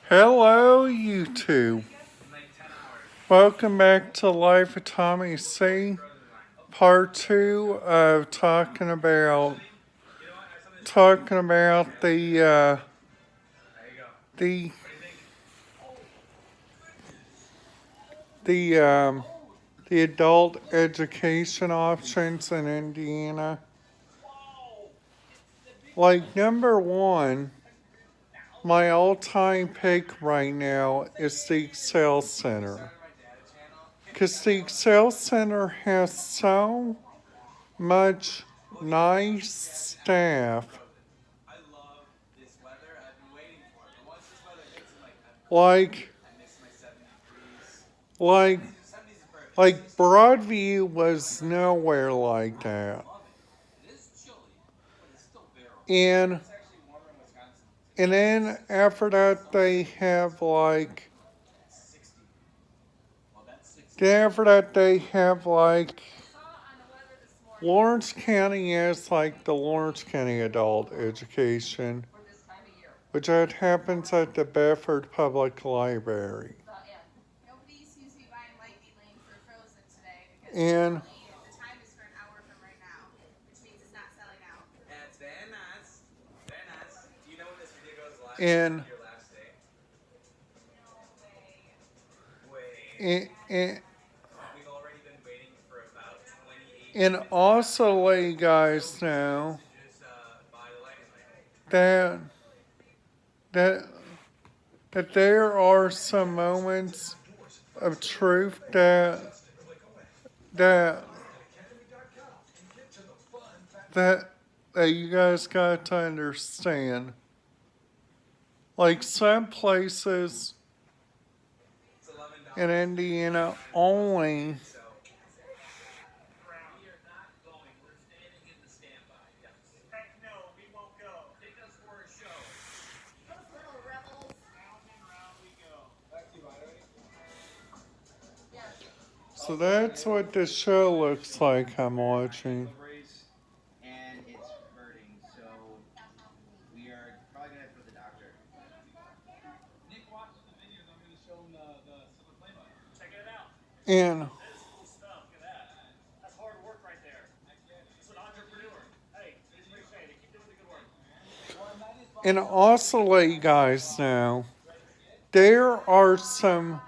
Hello, YouTube. Welcome back to Life of Tommy C. Part two of talking about the the um, the adult education options in Indiana. Like number one, my all-time pick right now is the Excel Center. Because the Excel Center has so much nice staff. Like, like, like Broadview was nowhere like that. And and then after that they have like Lawrence County has like the Lawrence County Adult Education, which that happens at the Bedford Public Library. And and and, and also let you guys know that that that there are some moments of truth that that that you guys got to understand. Like some places in Indiana only so that's what the show looks like I'm watching. And and also let you guys know there are some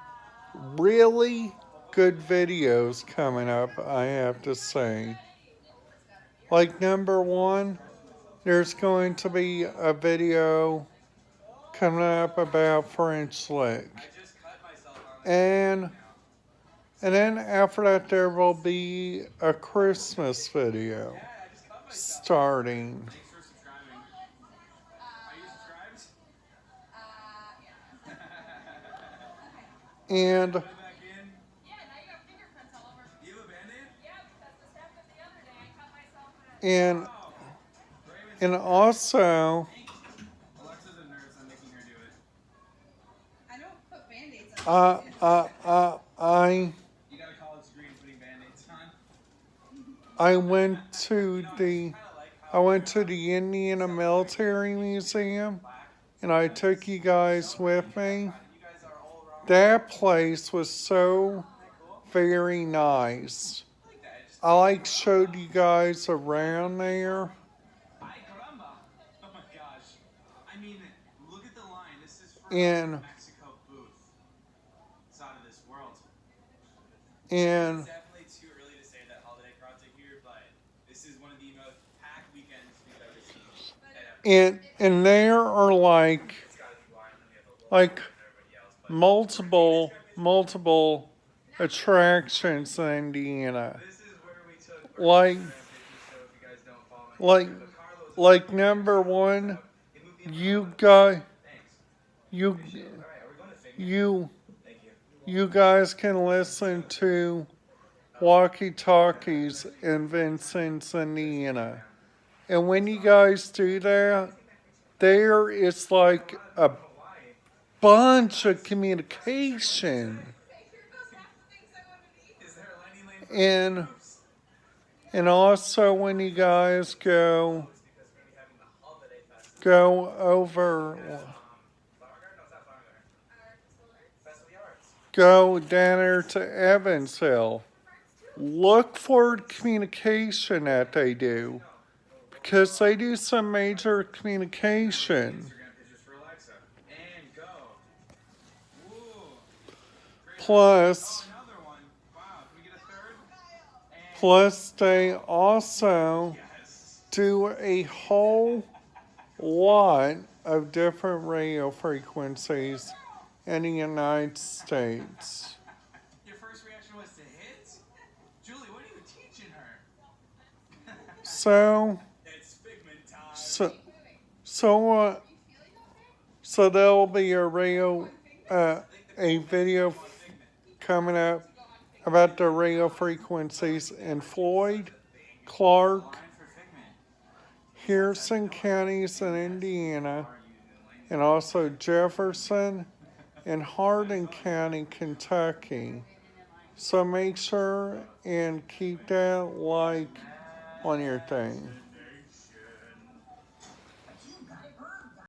really good videos coming up, I have to say. Like number one, there's going to be a video coming up about French Lick. And then after that there will be a Christmas video starting. And and and also I I went to the I went to the Indiana Military Museum and I took you guys with me. That place was so very nice. I like showed you guys around there. And and and there are like multiple attractions in Indiana. Like like like number one, you got you you you guys can listen to walkie talkies in Vincent's, Indiana. And when you guys do that, there is like a bunch of communication. And and also when you guys go over go down there to Evansville. Look for communication that they do, because they do some major communication. Plus, they also do a whole lot of different radio frequencies in the United States. Your first reaction was to hit? Julie, what are you teaching her? So there'll be a video coming up about the radio frequencies in Floyd, Clark, Harrison counties in Indiana, and also Jefferson and Hardin County, Kentucky. So make sure and keep that like on your thing.